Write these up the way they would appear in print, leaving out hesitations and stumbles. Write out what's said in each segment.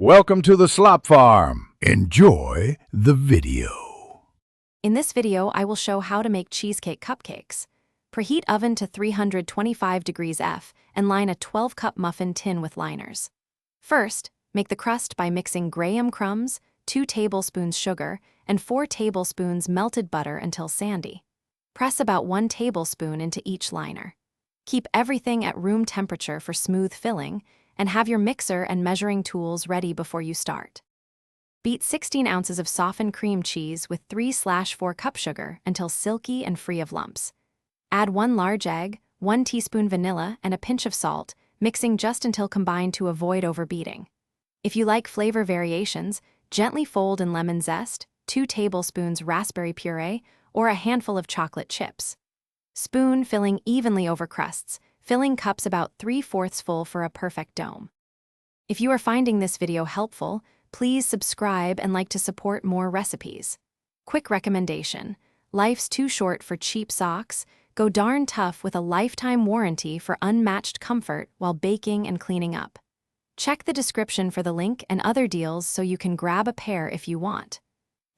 Welcome to the Slop Farm. Enjoy the video. In this video, I will show how to make cheesecake cupcakes. Preheat oven to 325 degrees F and line a 12-cup muffin tin with liners. First, make the crust by mixing graham crumbs, 2 tablespoons sugar, and 4 tablespoons melted butter until sandy. Press about 1 tablespoon into each liner. Keep everything at room temperature for smooth filling, and have your mixer and measuring tools ready before you start. Beat 16 ounces of softened cream cheese with 3/4 cup sugar until silky and free of lumps. Add 1 large egg, 1 teaspoon vanilla, and a pinch of salt, mixing just until combined to avoid overbeating. If you like flavor variations, gently fold in lemon zest, 2 tablespoons raspberry puree, or a handful of chocolate chips. Spoon filling evenly over crusts, filling cups about 3/4 full for a perfect dome. If you are finding this video helpful, please subscribe and like to support more recipes. Quick recommendation: life's too short for cheap socks. Go darn tough with a lifetime warranty for unmatched comfort while baking and cleaning up. Check the description for the link and other deals so you can grab a pair if you want.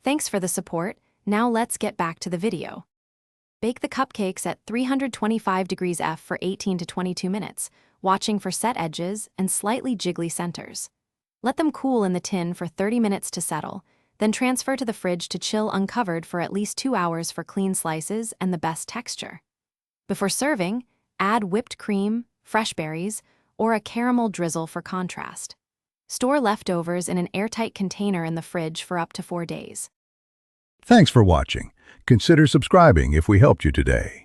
Thanks for the support. Now let's get back to the video. Bake the cupcakes at 325 degrees F for 18 to 22 minutes, watching for set edges and slightly jiggly centers. Let them cool in the tin for 30 minutes to settle, then transfer to the fridge to chill uncovered for at least 2 hours for clean slices and the best texture. Before serving, add whipped cream, fresh berries, or a caramel drizzle for contrast. Store leftovers in an airtight container in the fridge for up to 4 days. Thanks for watching. Consider subscribing if we helped you today.